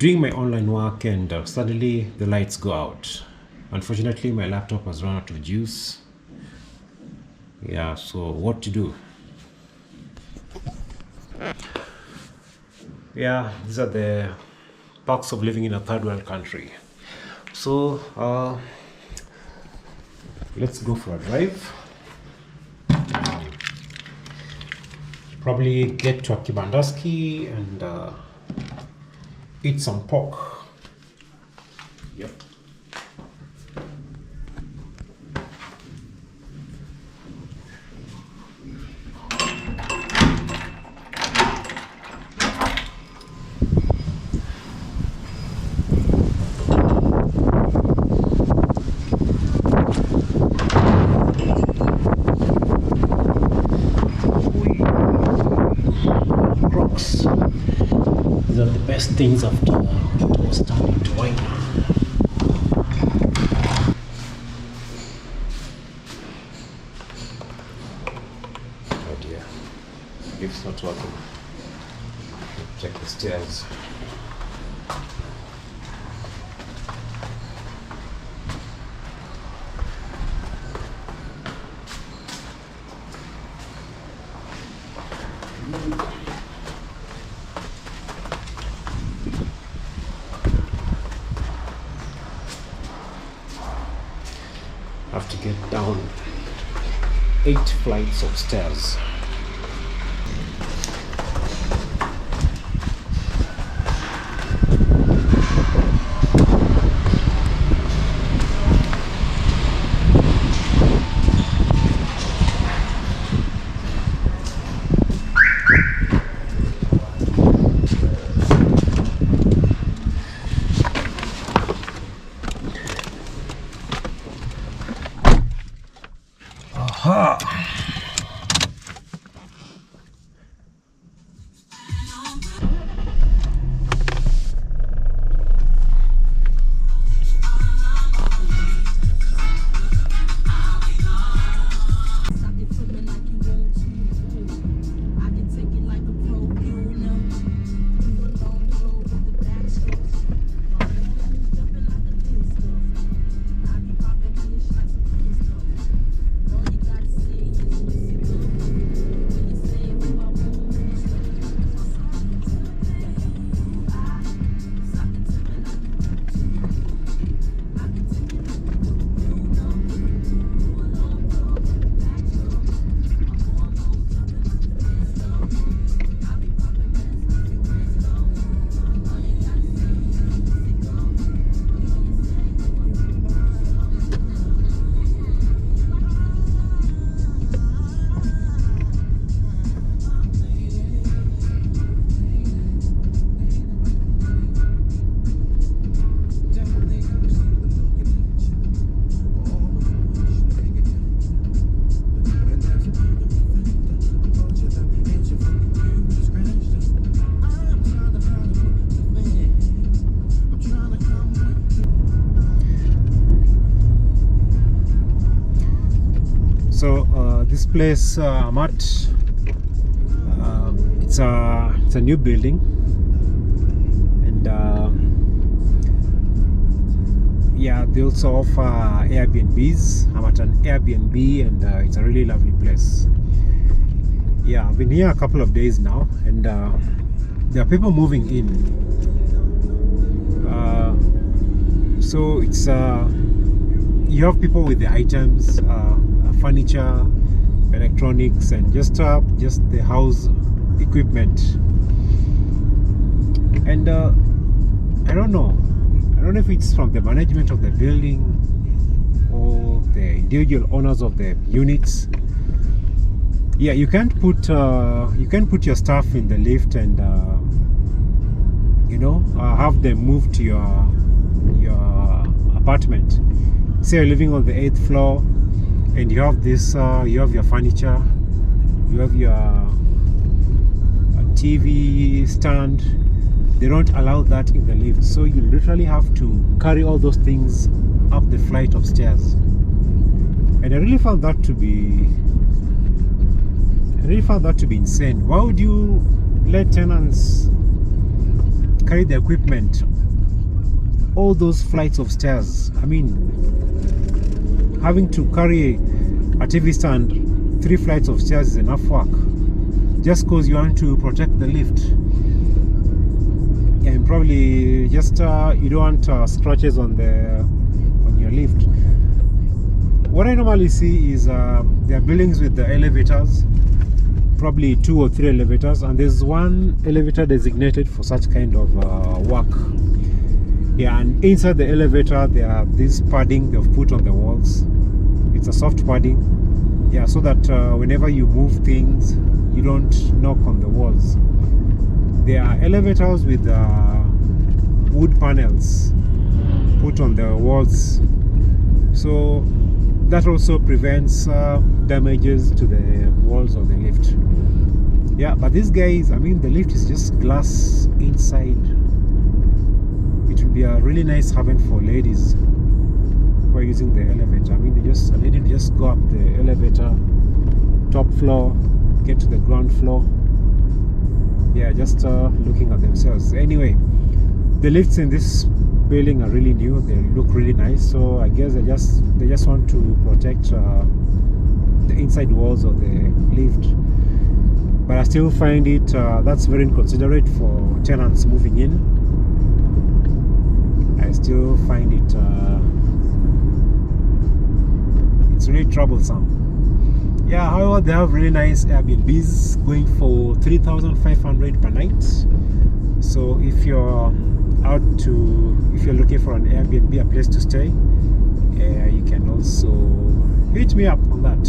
doing my online work, and suddenly the lights go out. Unfortunately, my laptop has run out of juice. Yeah, so what to do? Yeah, these are the perks of living in a third world country. So let's go for a drive. Probably get to a kibandaski and eat some pork. Yep. Crocs. These are the best things after starting to wine. Oh dear, lift's not working. Check the stairs. Have to get down 8 flights of stairs. Aha! So this place I'm at, it's a new building, and yeah, they also offer Airbnbs. I'm at an Airbnb, and it's a really lovely place. Yeah, I've been here a couple of days now, and there are people moving in. So it's you have people with the items, furniture, electronics, and just the house equipment. And I don't know if it's from the management of the building or the individual owners of the units. Yeah, you can't put your stuff in the lift and have them move to your apartment. Say you're living on the 8th floor, and you have this, you have your furniture, you have your TV stand. They don't allow that in the lift, so you literally have to carry all those things up the flight of stairs. And I really found that to be insane. Why would you let tenants carry the equipment, all those flights of stairs. I mean, having to carry a TV stand 3 flights of stairs is enough work, just because you want to protect the lift. And probably just you don't want scratches on your lift. What I normally see is there are buildings with the elevators, probably 2 or 3 elevators, and there's one elevator designated for such kind of work. Yeah, and inside the elevator there are this padding they've put on the walls. It's a soft padding, yeah, so that whenever you move things, you don't knock on the walls. There are elevators with wood panels put on the walls, so that also prevents damages to the walls of the lift. Yeah, but these guys, I mean, the lift is just glass inside. It will be a really nice haven for ladies who are using the elevator. I mean, a lady will just go up the elevator, top floor, get to the ground floor. Yeah, just looking at themselves. Anyway, the lifts in this building are really new. They look really nice. So I guess they just want to protect the inside walls of the lift. But I still find it that's very inconsiderate for tenants moving in. I still find it it's really troublesome. Yeah, however, they have really nice Airbnbs going for 3,500 per night. So if you're looking for an Airbnb, a place to stay, you can also hit me up on that.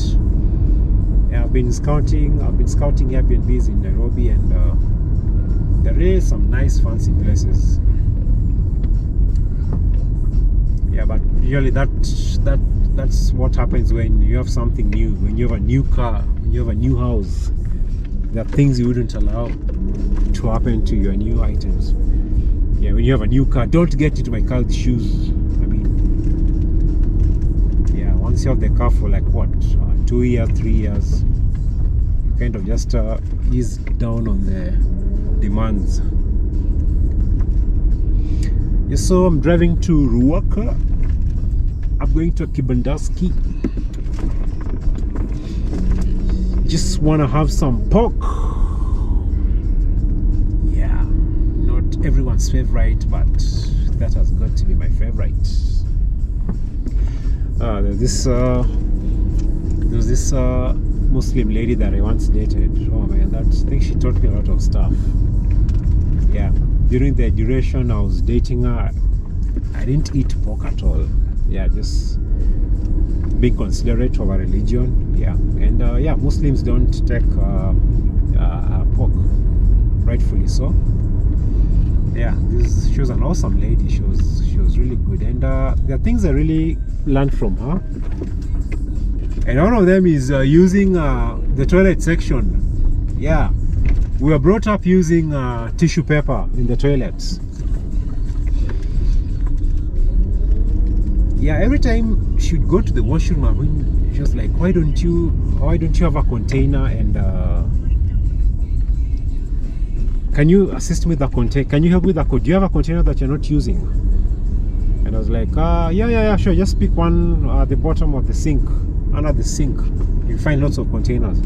Yeah, I've been scouting Airbnbs in Nairobi, and there is some nice fancy places. Yeah, but usually that's what happens when you have something new, when you have a new car, when you have a new house. There are things you wouldn't allow to happen to your new items. Yeah, when you have a new car, don't get into my car's shoes. I mean, yeah, once you have the car for like what, 2 years, 3 years, you kind of just ease down on the demands. Yeah, so I'm driving to Ruaka. I'm going to a Kibandaski. Just want to have some pork. Yeah, not everyone's favorite, but that has got to be my favorite. There's this Muslim lady that I once dated. Oh man, I think she taught me a lot of stuff. Yeah, during the duration I was dating her, I didn't eat pork at all. Yeah, just being considerate of our religion. Yeah, and yeah, Muslims don't take pork, rightfully so. Yeah, she was an awesome lady. She was really good, and there are things I really learned from her. And one of them is using the toilet section. Yeah, we were brought up using tissue paper in the toilets. Yeah, every time she'd go to the washroom, I mean, she was like, why don't you have a container, and can you assist me with the container? Can you help with the do you have a container that you're not using? And I was like, yeah, sure, just pick one at the bottom of the sink, under the sink. You find lots of containers.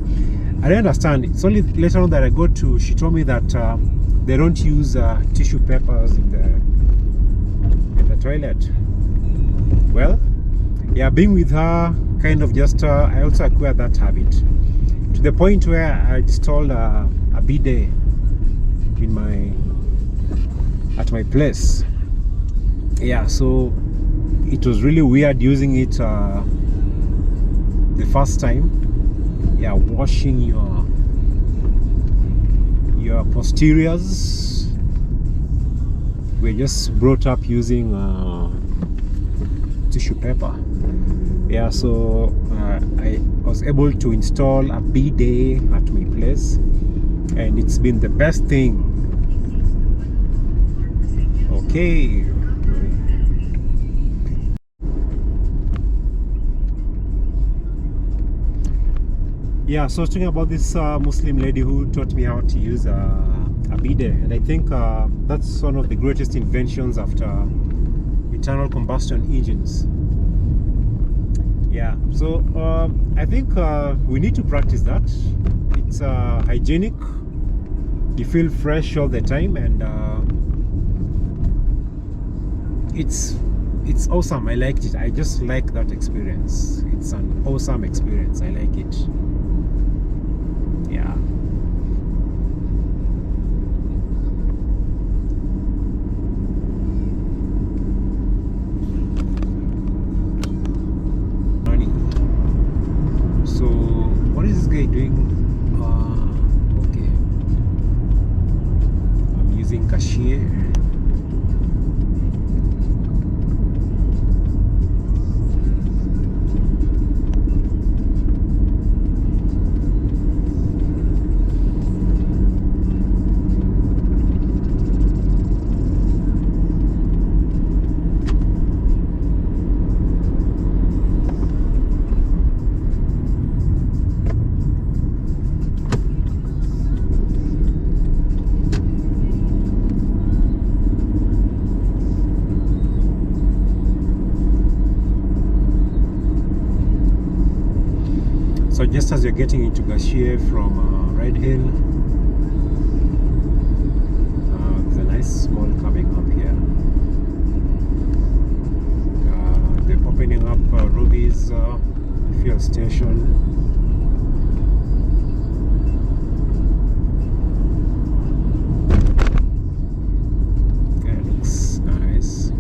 I didn't understand. It's only later on that she told me that they don't use tissue papers in the toilet. Well, yeah, being with her kind of just I also acquired that habit, to the point where I installed a bidet at my place. Yeah, so it was really weird using it the first time. Yeah, washing your posteriors. We're just brought up using tissue paper. Yeah, so I was able to install a bidet at my place, and it's been the best thing. Okay. Yeah, so talking about this Muslim lady who taught me how to use the be there. And I think that's one of the greatest inventions after internal combustion engines. Yeah, so I think we need to practice that. It's hygienic, you feel fresh all the time, and it's awesome. I liked it. I just like that experience. It's an awesome experience. I like it. Yeah. So what is this guy doing? Okay, I'm using cashier. So just as you're getting into Gashie from Red Hill, there's a nice small coming up here. They're opening up Ruby's fuel station. Okay, looks nice.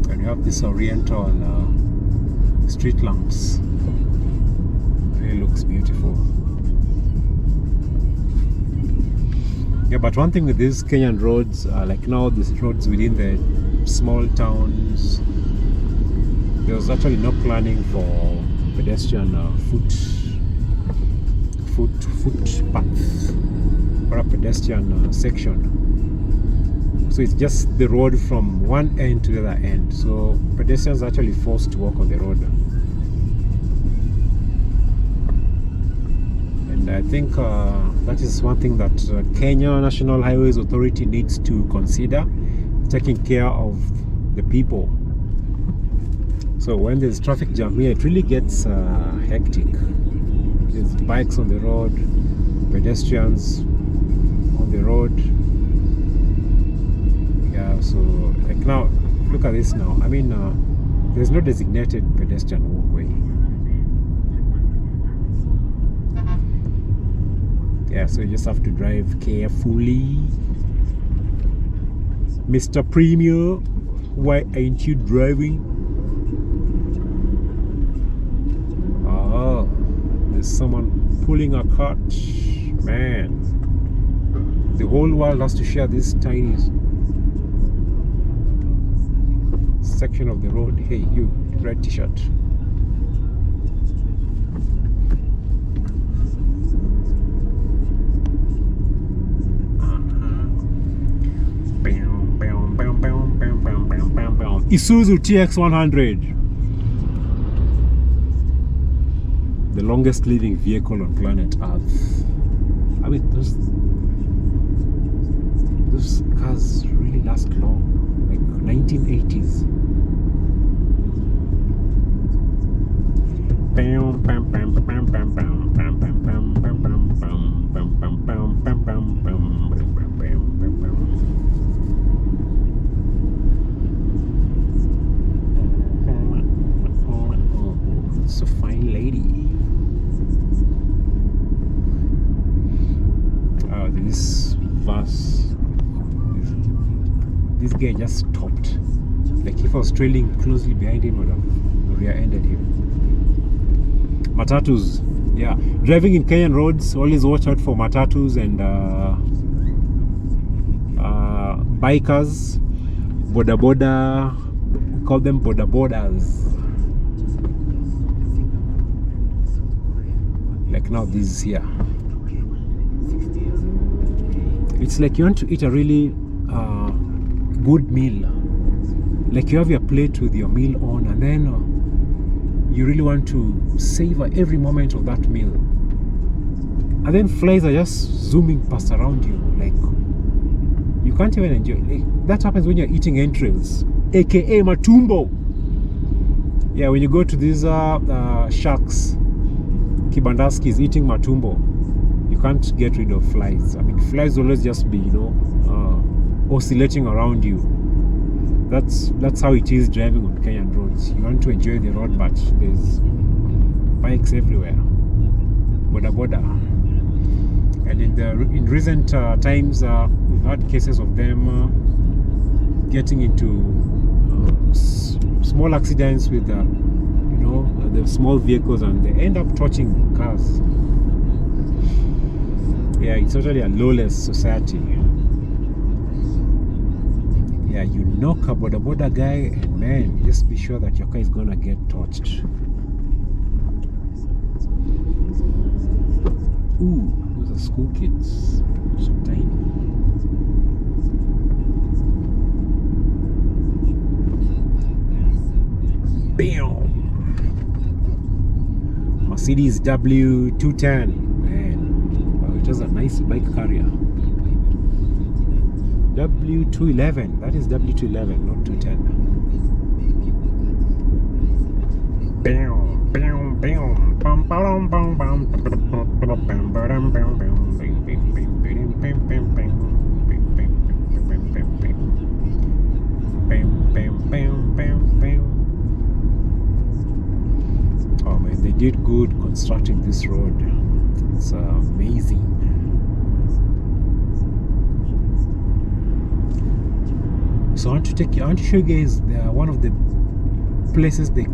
And you have this oriental street lamps. It looks beautiful. Yeah, but one thing with these Kenyan roads, like now these roads within the small towns, there was actually no planning for pedestrian footpath or a pedestrian section. So it's just the road from one end to the other end. So pedestrians are actually forced to walk on the road. I think that is one thing that Kenya National Highways Authority needs to consider, taking care of the people. So when there's traffic jam here, it really gets hectic. There's bikes on the road, pedestrians on the road. Yeah, so like now, look at this now. I mean, there's no designated pedestrian walkway. Yeah, so you just have to drive carefully. Mr. Premier, why ain't you driving? Oh, there's someone pulling a cart. Man, the whole world has to share this tiny section of the road. Hey, you, red t-shirt. Isuzu TX100, the longest living vehicle on planet Earth. I mean, those cars really last long, like 1980s. It's a fine lady. This guy just stopped. Like if I was trailing closely behind him, I would have rear-ended him. Matatus, yeah. Driving in Kenyan roads, always watch out for matatus and bikers, boda boda. We call them boda bodas. Like now, this is here. It's like you want to eat a really good meal. Like you have your plate with your meal on, and then you really want to savor every moment of that meal. And then flies are just zooming past around you. Like, can't even enjoy. That happens when you're eating entrails, aka matumbo. Yeah, when you go to these sharks, Kibandaskis eating matumbo, you can't get rid of flies. I mean, flies always just be, oscillating around you. That's how it is driving on Kenyan roads. You want to enjoy the road, but there's bikes everywhere. Boda boda. And in recent times, we've had cases of them getting into small accidents with the small vehicles, and they end up touching cars. Yeah, it's totally a lawless society. Yeah, you knock a boda boda guy, and man, just be sure that your car is gonna get touched. Ooh, those are school kids. So tiny. Bam! Mercedes W210. Man, wow, it was a nice bike carrier. W211. That is W211, not 210. Bam, bam, bam, bam, bam, bam, bam, oh man, they did good constructing this road. It's amazing. So I want to show you guys one of the places that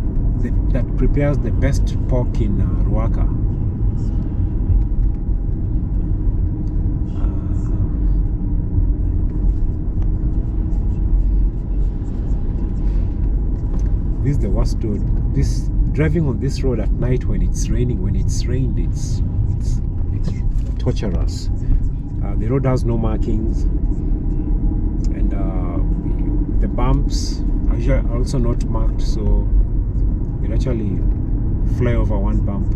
prepares the best pork in Rwaka. This is the worst road. Driving on this road at night when it's raining. When it's rained, it's torturous. The road has no markings, and the bumps are also not marked, so you'll actually fly over one bump.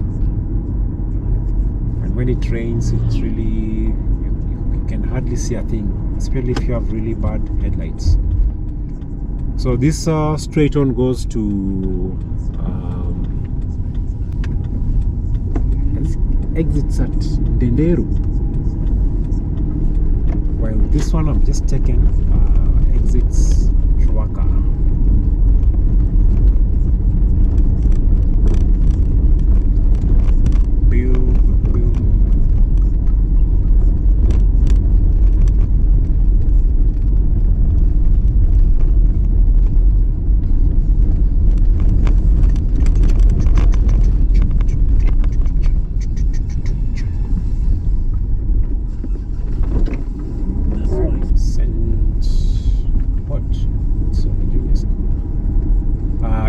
And when it rains, it's really you can hardly see a thing, especially if you have really bad headlights. So this straight on goes to exits at Denderu, while this one I'm just taking exits Rwaka.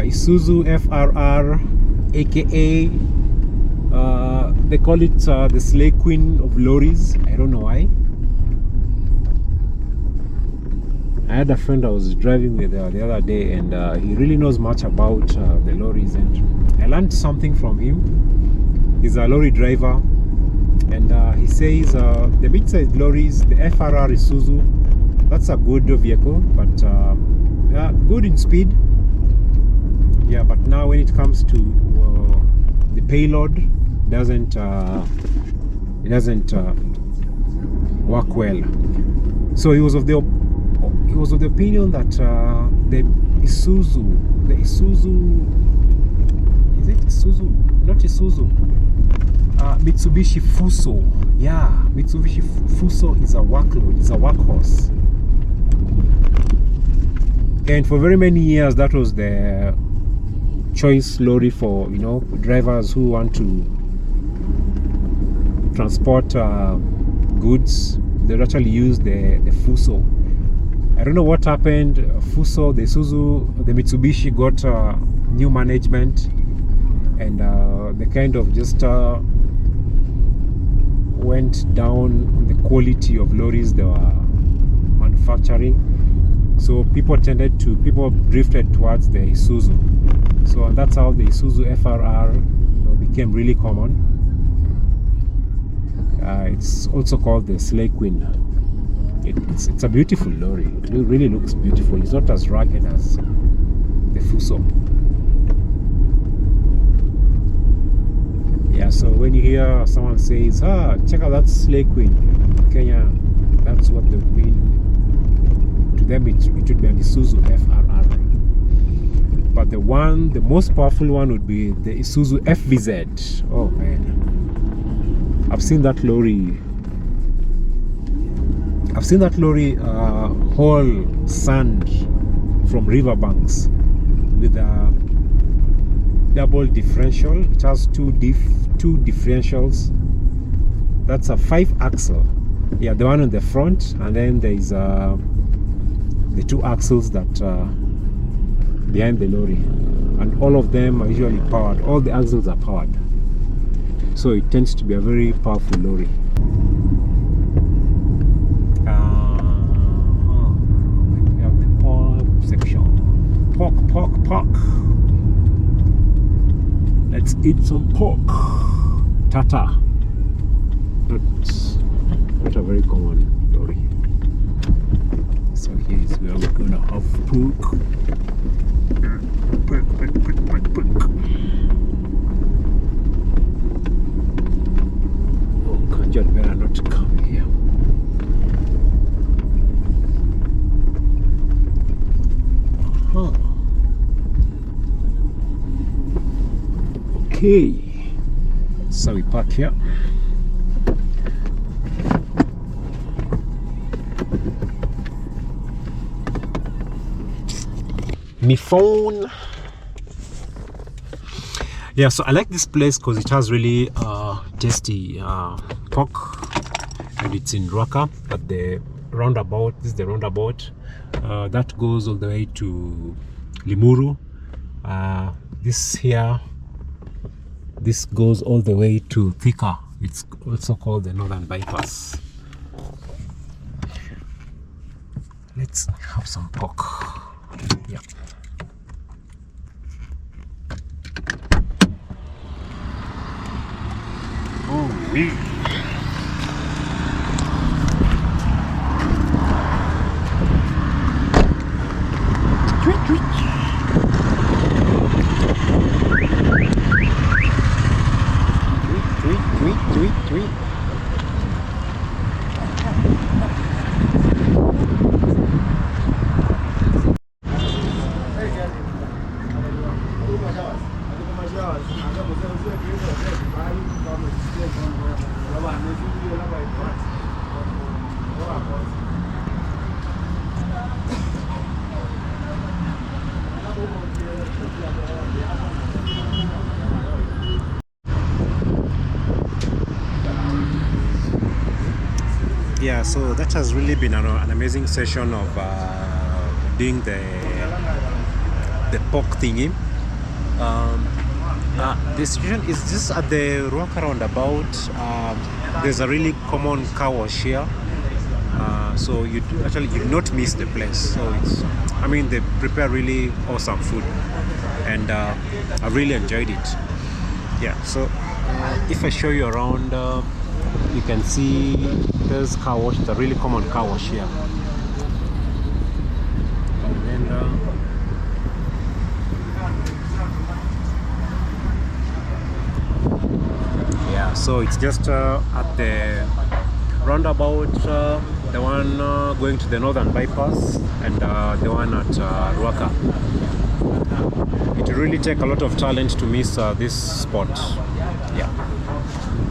Isuzu FRR, aka they call it the Slay Queen of lorries. I don't know why. I had a friend I was driving with the other day, and he really knows much about the lorries, and I learned something from him. He's a lorry driver, and he says the mid-sized lorries, the FRR Isuzu, that's a good vehicle, but yeah, good in speed. Yeah, but now when it comes to the payload, it doesn't work well. So he was of the opinion that the Isuzu, is it Isuzu? Not Isuzu. Mitsubishi Fuso. Yeah, Mitsubishi Fuso is a workload, is a workhorse. And for very many years, that was the choice lorry for drivers who want to transport goods. They actually use the Fuso. I don't know what happened. Fuso, the Isuzu, the Mitsubishi got new management, and they kind of just went down on the quality of lorries they were manufacturing. So people drifted towards the Isuzu. So that's how the Isuzu FRR became really common. It's also called the Slay Queen. It's a beautiful lorry. It really looks beautiful. It's not as rugged as the Fuso. Yeah, so when you hear someone says, check out that Slay Queen, Kenya, that's what they would mean. To them it would be an Isuzu FRR. But the most powerful one would be the Isuzu FVZ. Oh man, I've seen that lorry haul sand from riverbanks with a double differential. It has two differentials. That's a 5-axle. Yeah, the one on the front, and then there is the 2 axles that behind the lorry, and all of them are usually powered. All the axles are powered, so it tends to be a very powerful lorry. We have the pork section. Pork. Let's eat some pork. Tata. Not a very common lorry. So here is where we're gonna have pork. Pork. Oh, Kanjat better not come here. Okay, so we park here. My phone. Yeah, so I like this place because it has really tasty pork, and it's in Rwaka at the roundabout. This is the roundabout that goes all the way to Limuru. This goes all the way to Thika. It's also called the Northern Bypass. Let's have some pork. Yeah. Oh, yeah. Tweet. Yeah, so that has really been an amazing session of doing the pork thingy. The situation is just at the Rwaka roundabout. There's a really common car wash here, so you not miss the place. So they prepare really awesome food, and I really enjoyed it. Yeah, so if I show you around, you can see there's car wash. It's a really common car wash here. And then yeah, so it's just at the roundabout, the one going to the Northern Bypass, and the one at Rwaka. It will really take a lot of talent to miss this spot. Yeah.